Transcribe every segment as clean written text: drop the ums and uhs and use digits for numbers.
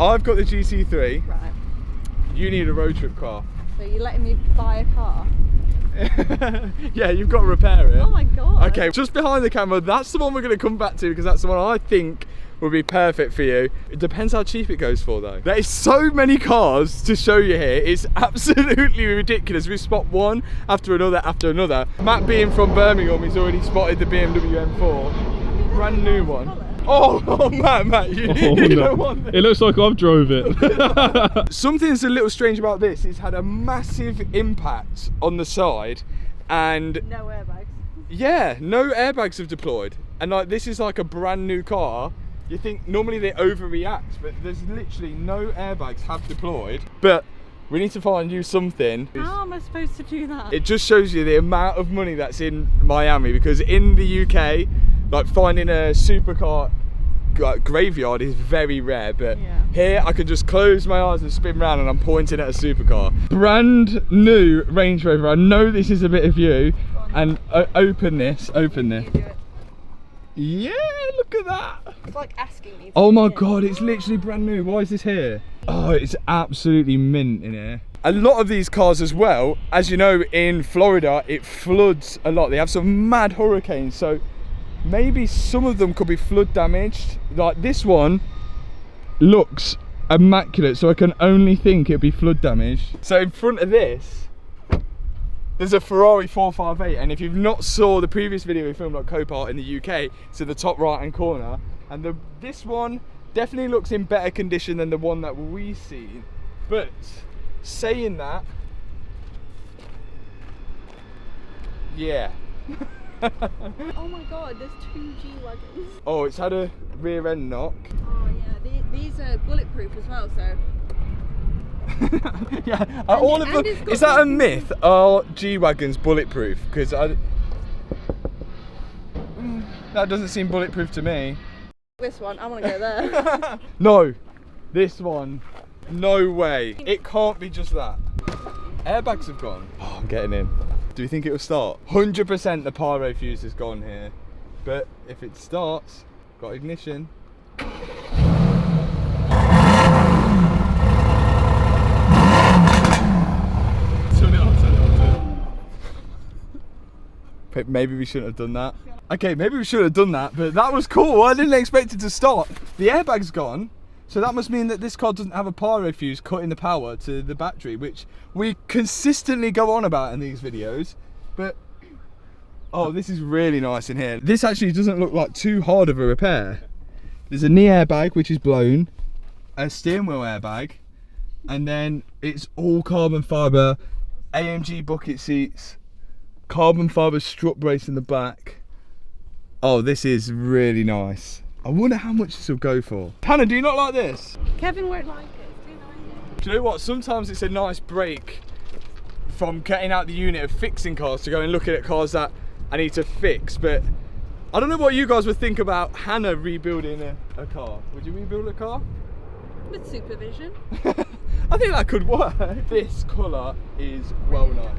I've got the GT3. Right. You need a road trip car. So you're letting me buy a car? Yeah, you've got to repair it. Oh my god. Okay, just behind the camera, that's the one we're going to come back to because that's the one I think would be perfect for you. It depends how cheap it goes for though. There is so many cars to show you here. It's absolutely ridiculous. We spot one after another after another. Matt being from Birmingham, he's already spotted the BMW M4. Brand new one. Oh, Matt, you don't want this. It looks like I've drove it. Something that's a little strange about this, it's had a massive impact on the side and No airbags. yeah, no airbags have deployed. And like this is like a brand new car. You think normally they overreact, but there's literally no airbags have deployed. But we need to find you something. How am I supposed to do that? It just shows you the amount of money that's in Miami, because in the UK, like finding a supercar graveyard is very rare, but Yeah. here I can just close my eyes and spin round and I'm pointing at a supercar. Brand new Range Rover. I know this is a bit of you. And open this. You do it. Yeah, look at that. It's like asking me. Oh my god, it's literally brand new. Why is this here? Oh, it's absolutely mint in here. A lot of these cars as well, as you know, in Florida, it floods a lot. They have some mad hurricanes, so maybe some of them could be flood damaged. Like this one looks immaculate, so I can only think it'd be flood damaged. So in front of this, there's a Ferrari 458, and if you've not saw the previous video we filmed at Copart in the UK, it's in the top right hand corner, and this one definitely looks in better condition than the one that we seen. But saying that, yeah. Oh my god, there's 2 G-Wagons. Oh, it's had a rear end knock. Oh yeah, these are bulletproof as well, so. Yeah, all of them. Is that a myth? Are G-Wagons bulletproof? Because that doesn't seem bulletproof to me. This one, I want to go there. No, this one, no way. It can't be just that. Airbags have gone. Oh, I'm getting in. Do you think it will start? 100% the pyro fuse has gone here. But if it starts, got ignition. Maybe we shouldn't have done that. Okay, maybe we should have done that, but that was cool. I didn't expect it to start. The airbag's gone, so that must mean that this car doesn't have a pyro fuse cutting the power to the battery, which we consistently go on about in these videos. But oh, this is really nice in here. This actually doesn't look like too hard of a repair. There's a knee airbag which is blown, a steering wheel airbag, and then it's all carbon fibre, AMG bucket seats, carbon fibre strut brace in the back. Oh, this is really nice. I wonder how much this will go for. Hannah, do you not like this? Kevin won't like it. It's too noisy. Do you know what? Sometimes it's a nice break from getting out the unit of fixing cars to go and looking at cars that I need to fix. But I don't know what you guys would think about Hannah rebuilding a car. Would you rebuild a car? With supervision. I think that could work. This colour is well nice.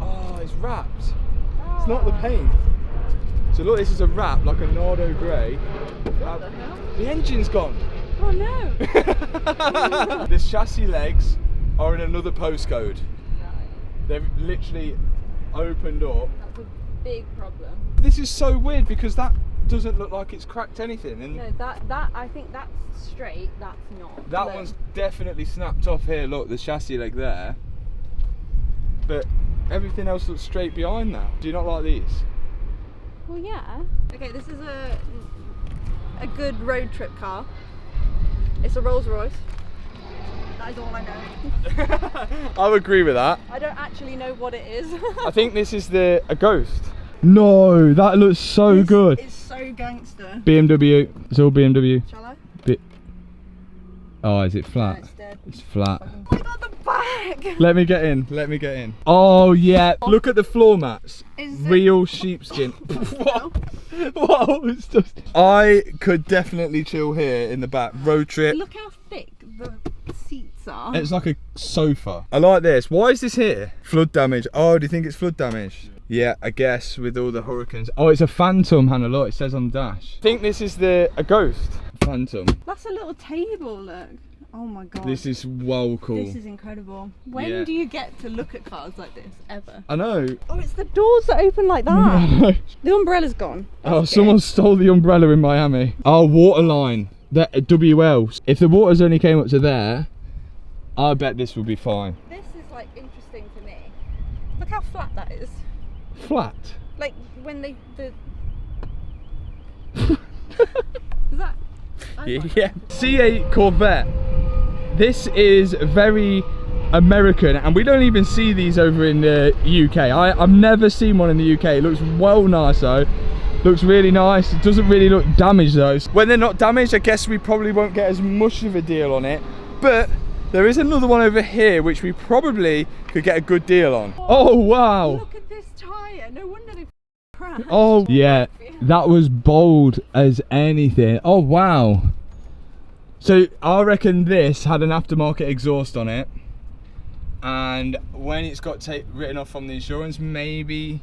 Oh, it's wrapped. It's not the paint. So look, this is a wrap, like a Nardo grey. What the hell? The engine's gone. Oh no. The chassis legs are in another postcode. They've literally opened up. That's a big problem. This is so weird because that doesn't look like it's cracked anything. And No, that I think that's straight, that's not. that Look. one's definitely snapped off here. Look, the chassis leg there. But everything else looks straight behind that. Do you not like these? Well, yeah. Okay, this is a good road trip car. It's a Rolls-Royce. That is all I know. I agree with that. I don't actually know what it is. I think this is a Ghost. No, that looks so good. It's so gangster. BMW. It's all BMW. Shall I? Oh, is it flat? No, it's dead. It's flat. Oh my god, the back! Let me get in. Let me get in. Oh yeah. Look at the floor mats. Real sheepskin. Whoa. Whoa. It's just. I could definitely chill here in the back. Road trip. Look how thick the seats are. It's like a sofa. I like this. Why is this here? Flood damage. Oh, do you think it's flood damage? Yeah, I guess with all the hurricanes. Oh, it's a Phantom, Hannah. Look, it says on the dash. I think this is a Ghost. Phantom. That's a little table, look. Oh my god. This is well cool. This is incredible. When do you get to look at cars like this, ever? I know. Oh, it's the doors that open like that. The umbrella's gone. Oh, someone stole the umbrella in Miami. Our water line, that WL. If the waters only came up to there, I bet this would be fine. This is like interesting to me. Look how flat that is. Flat? Like when is that? Yeah. C8 Corvette. This is very American, and we don't even see these over in the UK. I've never seen one in the UK. It looks well nice though. Looks really nice. It doesn't really look damaged though. When they're not damaged, I guess we probably won't get as much of a deal on it. But there is another one over here which we probably could get a good deal on. Oh wow. Look at this tyre. No wonder they crashed. Oh yeah, that was bold as anything. Oh wow. So I reckon this had an aftermarket exhaust on it, and when it's got written off from the insurance, maybe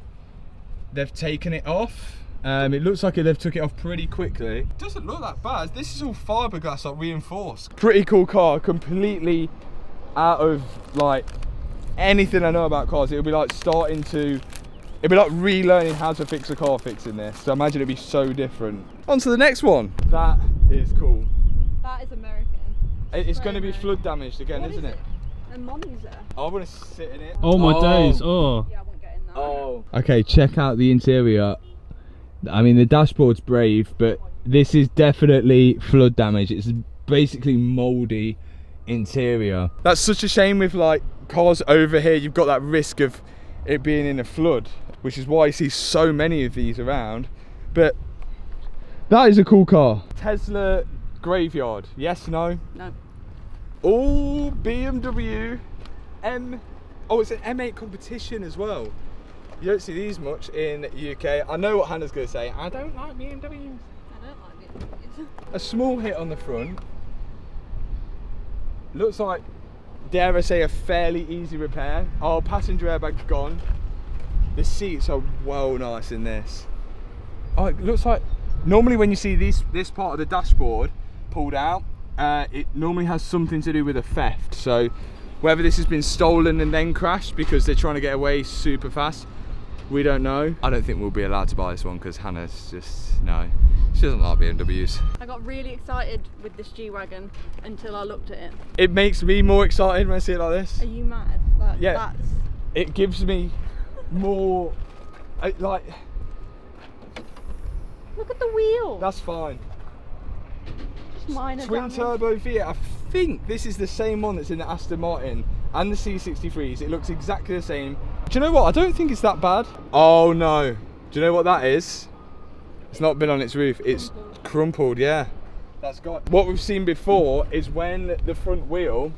they've taken it off. It looks like they've took it off pretty quickly. It doesn't look that bad. This is all fiberglass, like reinforced. Pretty cool car, completely out of like anything I know about cars. It would be like it'd be like relearning how to fix a car fixing this. So imagine it'd be so different. On to the next one. That is cool. That is American. It's going to be flood damaged again, What isn't is it? A Monizer. I want to sit in it. Oh my days. Oh. Yeah, I won't get in that. Oh. Okay, check out the interior. I mean, the dashboard's brave, but this is definitely flood damage. It's basically mouldy interior. That's such a shame with like cars over here. You've got that risk of it being in a flood, which is why you see so many of these around. But that is a cool car. Tesla graveyard. Yes, no? No. Oh, BMW Oh, it's an M8 Competition as well. You don't see these much in the UK. I know what Hannah's going to say. I don't like BMWs. I don't like BMWs. A small hit on the front. Looks like, dare I say, a fairly easy repair. Oh, passenger airbag's gone. The seats are well nice in this. Oh, it looks like, normally when you see this part of the dashboard pulled out, it normally has something to do with a theft. So whether this has been stolen and then crashed because they're trying to get away super fast, we don't know. I don't think we'll be allowed to buy this one because Hannah's just, no, she doesn't like BMWs. I got really excited with this G-Wagon until I looked at it. It makes me more excited when I see it like this. Are you mad? Like, Yeah, it gives me more, like, look at the wheel. that's fine. Just minor Twin damage. turbo V8. I think this is the same one that's in the Aston Martin and the C63s. It looks exactly the same. Do you know what? I don't think it's that bad. Oh no. Do you know what that is? It's not been on its roof. It's crumpled, yeah. That's got. What we've seen before is when the front wheel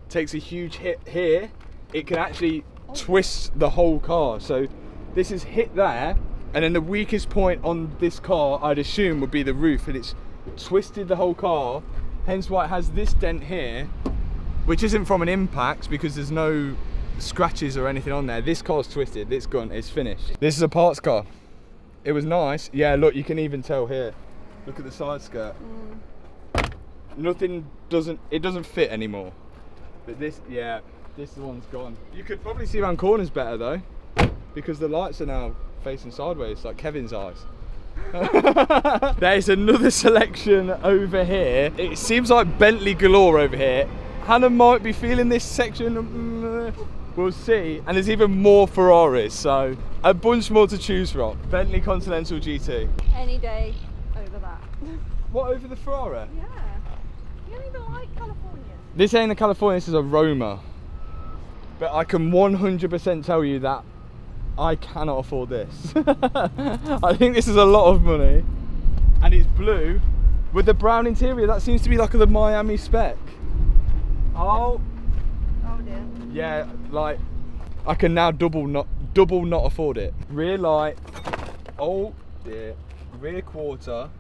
takes a huge hit here, it can actually twist the whole car. So this is hit there, and then the weakest point on this car, I'd assume, would be the roof, and it's twisted the whole car. Hence why it has this dent here, which isn't from an impact because there's no scratches or anything on there. This car's twisted, it's gone, it's finished. This is a parts car. It was nice. Yeah, look, you can even tell here. Look at the side skirt. Nothing doesn't fit anymore. But this, yeah, this one's gone. You could probably see around corners better though, because the lights are now facing sideways, like Kevin's eyes. There's another selection over here. It seems like Bentley galore over here. Hannah might be feeling this section. We'll see. And there's even more Ferraris, so a bunch more to choose from. Bentley Continental GT. Any day over that. What, over the Ferrari? Yeah. You don't even like California. This ain't a California, this is a Roma. But I can 100% tell you that I cannot afford this. I think this is a lot of money. And it's blue with the brown interior. That seems to be like the Miami spec. Oh. Oh dear. Yeah, like I can now double not afford it. Rear light. Oh dear. Rear quarter.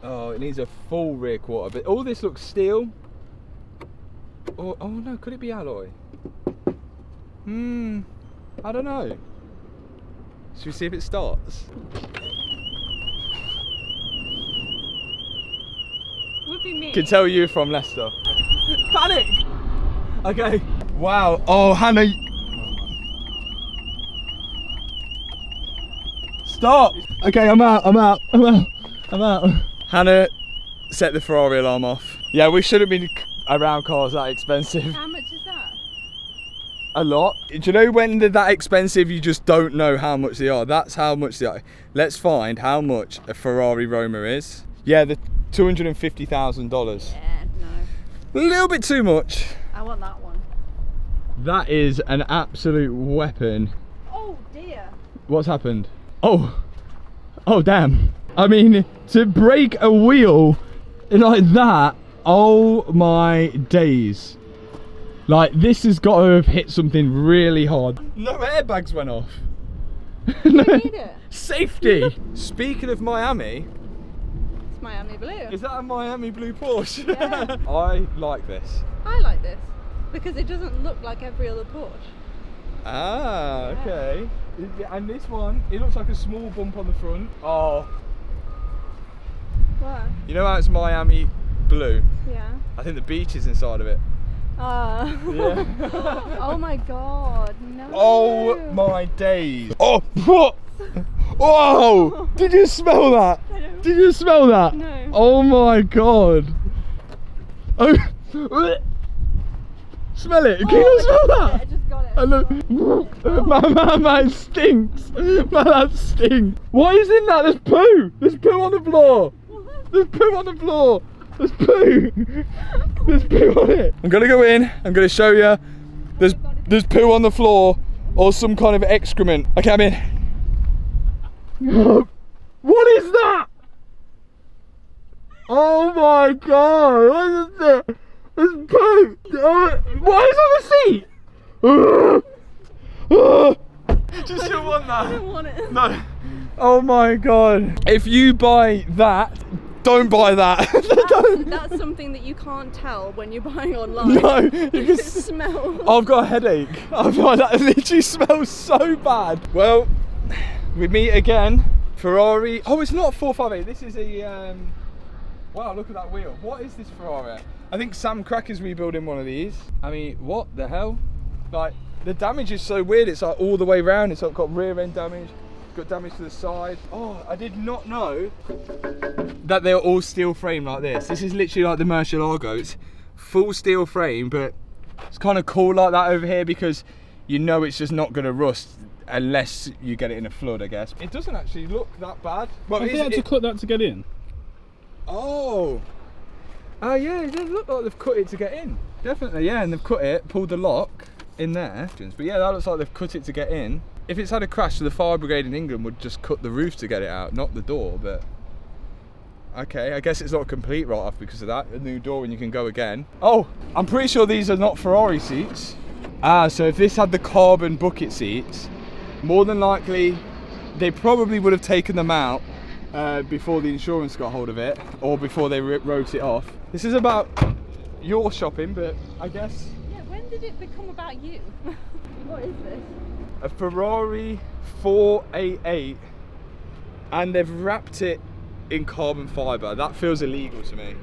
Oh, it needs a full rear quarter. But all this looks steel. Oh no, could it be alloy? I don't know. Should we see if it starts? be me. Can tell you're from Leicester. Panic! Okay. Wow. Oh, Hannah. Stop! Okay, I'm out. Hannah set the Ferrari alarm off. Yeah, we shouldn't be around cars that expensive. How much is that? A lot. Do you know when they're that expensive you just don't know how much they are? That's how much they are. Let's find how much a Ferrari Roma is. Yeah, the $250,000. Yeah, no. A little bit too much. I want that one. That is an absolute weapon. Oh dear. What's happened? Oh damn. I mean, to break a wheel like that, oh my days. Like, this has got to have hit something really hard. No airbags went off. No. I need it. Safety. Speaking of Miami. It's Miami blue. Is that a Miami blue Porsche? Yeah. I like this. I like this because it doesn't look like every other Porsche. Ah, okay. And this one, it looks like a small bump on the front. Oh. What? You know how it's Miami blue? Yeah. I think the beach is inside of it. Yeah. Oh my god, no. Oh my days. Oh, what? Oh, did you smell that? Did you smell that? No. Oh my god. Oh. Smell it. Can you smell that? I just got it. I know. Man, it stinks. Man, that stinks. What is in that? There's poo. There's poo on the floor. There's poo on the floor. There's poo. There's poo on it. I'm gonna go in. I'm gonna show you. There's poo on the floor or some kind of excrement. Okay, I'm in. What is that? Oh my god! What is that? There's poo. What is on the seat? Do you still want that? I don't want it. No. Oh my god! If you buy that, don't buy that. That's something that you can't tell when you're buying online. No, you can It smells. I've got a headache. That literally smells so bad. Well, we meet again. Ferrari. Oh, it's not a 458. This is a. Wow, look at that wheel. What is this Ferrari? I think Sam Cracker's rebuilding one of these. I mean, what the hell? Like, the damage is so weird. It's like all the way around. It's like got rear end damage. Got damage to the side. Oh, I did not know that they're all steel frame like this. This is literally like the Murcielago. It's full steel frame, but it's kind of cool like that over here because you know it's just not going to rust unless you get it in a flood, I guess. It doesn't actually look that bad. Well, Have they had to cut that to get in? Oh. Oh yeah, it does look like they've cut it to get in. Definitely, yeah, and they've cut it, pulled the lock in there. But yeah, that looks like they've cut it to get in. If it's had a crash, the fire brigade in England would just cut the roof to get it out, not the door, but okay, I guess it's not a complete write-off because of that. A new door and you can go again. Oh, I'm pretty sure these are not Ferrari seats. Ah, so if this had the carbon bucket seats, more than likely they probably would have taken them out before the insurance got hold of it or before they wrote it off. This is about your shopping, but I guess... Yeah, when did it become about you? What is this? A Ferrari 488 and they've wrapped it in carbon fibre. That feels illegal to me.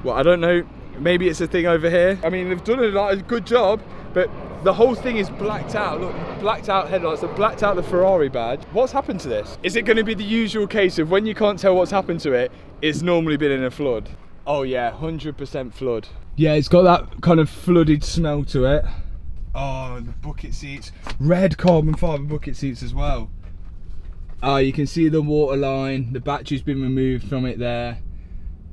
Well, I don't know, maybe it's a thing over here. I mean, they've done a good job, but the whole thing is blacked out. Look, blacked out headlights, they've blacked out the Ferrari badge. What's happened to this? Is it going to be the usual case of when you can't tell what's happened to it, it's normally been in a flood? Oh yeah, 100% flood. Yeah, it's got that kind of flooded smell to it. Oh, the bucket seats. Red carbon fibre bucket seats as well. Oh, you can see the water line. The battery's been removed from it there.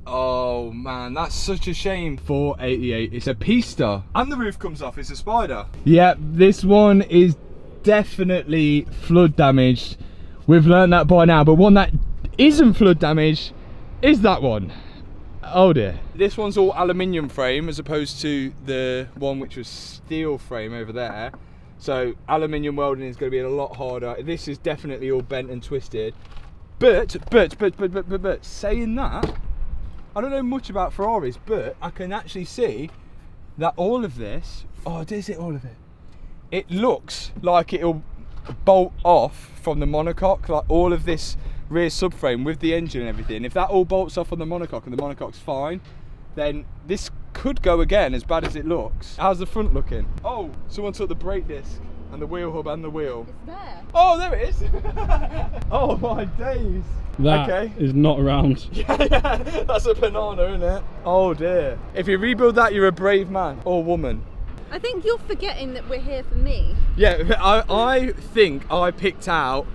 Oh man, that's such a shame. 488, it's a Pista. And the roof comes off, it's a Spider. Yeah, this one is definitely flood damaged. We've learned that by now, but one that isn't flood damaged is that one. Oh dear. This one's all aluminium frame as opposed to the one which was steel frame over there. So aluminium welding is going to be a lot harder. This is definitely all bent and twisted. But saying that, I don't know much about Ferraris, but I can actually see that all of this, oh, is it all of it? It looks like it'll bolt off from the monocoque, like all of this rear subframe with the engine and everything, if that all bolts off on the monocoque and the monocoque's fine, then this could go again as bad as it looks. How's the front looking? Oh, someone took the brake disc and the wheel hub and the wheel. It's there. Oh, there it is. Oh my days. That is not around. Yeah, that's a banana, isn't it? Oh dear. If you rebuild that, you're a brave man or woman. I think you're forgetting that we're here for me. Yeah, I think I picked out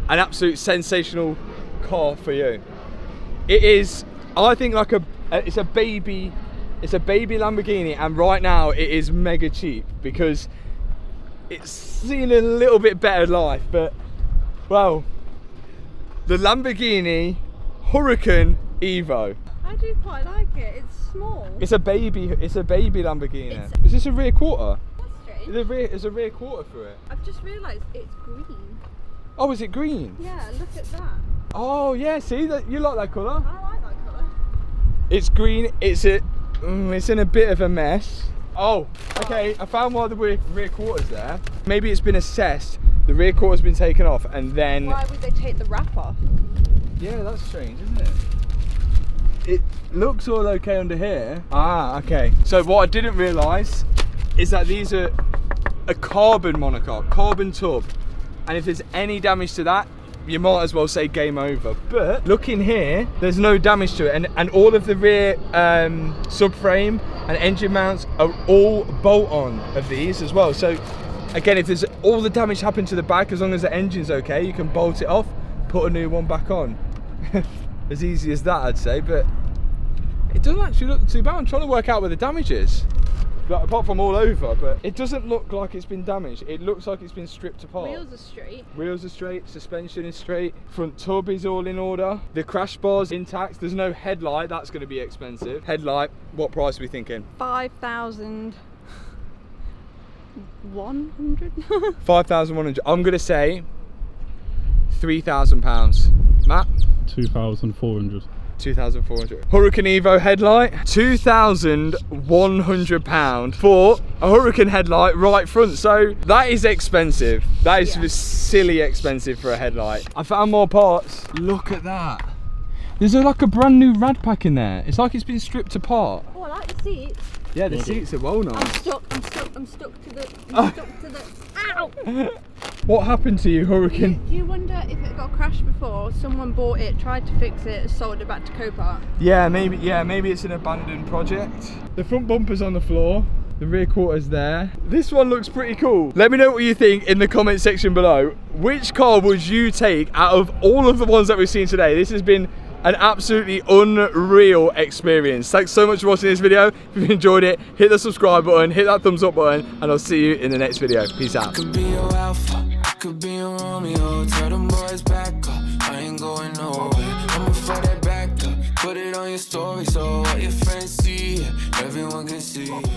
an absolute sensational car for you. It is, I think, like it's a baby Lamborghini, and right now it is mega cheap because it's seen a little bit better life. But well, the Lamborghini Huracan Evo. I do quite like it. It's small. It's a baby Lamborghini. Is this a rear quarter? That's strange. There's a rear quarter for it. I've just realised it's green. Oh, is it green? Yeah, look at that. Oh yeah, see that you like that colour. I like that colour. It's green. It's in a bit of a mess. Oh, okay. I found one of the rear quarters there. Maybe it's been assessed. The rear quarter's been taken off, and then. Why would they take the wrap off? Yeah, that's strange, isn't it? It looks all okay under here. Ah, okay. So what I didn't realise is that these are a carbon monocoque, carbon tub, and if there's any damage to that, you might as well say game over. But look in here, there's no damage to it, and all of the rear subframe and engine mounts are all bolt-on of these as well. So again, if there's all the damage happened to the back, as long as the engine's okay, you can bolt it off, put a new one back on. As easy as that, I'd say, but it doesn't actually look too bad. I'm trying to work out where the damage is, like, apart from all over, but it doesn't look like it's been damaged. It looks like it's been stripped apart. Wheels are straight. Wheels are straight, suspension is straight, front tub is all in order, the crash bar's intact, there's no headlight, that's going to be expensive. Headlight, what price are we thinking? 5,100. 5,100. I'm going to say £3,000. Matt? 2,400. 2,400. Huracan Evo headlight, £2,100 for a Huracan headlight right front. So that is expensive. That is silly expensive for a headlight. I found more parts. Look at that. There's like a brand new rad pack in there. It's like it's been stripped apart. Oh, I like the seats. Yeah, the seats are well nice. I'm stuck to the. Ow! What happened to you, Huracan? Do you wonder if it got crashed before? Someone bought it, tried to fix it, sold it back to Copart. Yeah, maybe it's an abandoned project. The front bumper's on the floor. The rear quarter's there. This one looks pretty cool. Let me know what you think in the comment section below. Which car would you take out of all of the ones that we've seen today? This has been an absolutely unreal experience. Thanks so much for watching this video. If you've enjoyed it, hit the subscribe button, hit that thumbs up button, and I'll see you in the next video. Peace out. Could be your alpha, could be your Romeo. Tell them boys back up, I ain't going nowhere. I'ma throw that back up, put it on your story so all your friends see it, everyone can see it.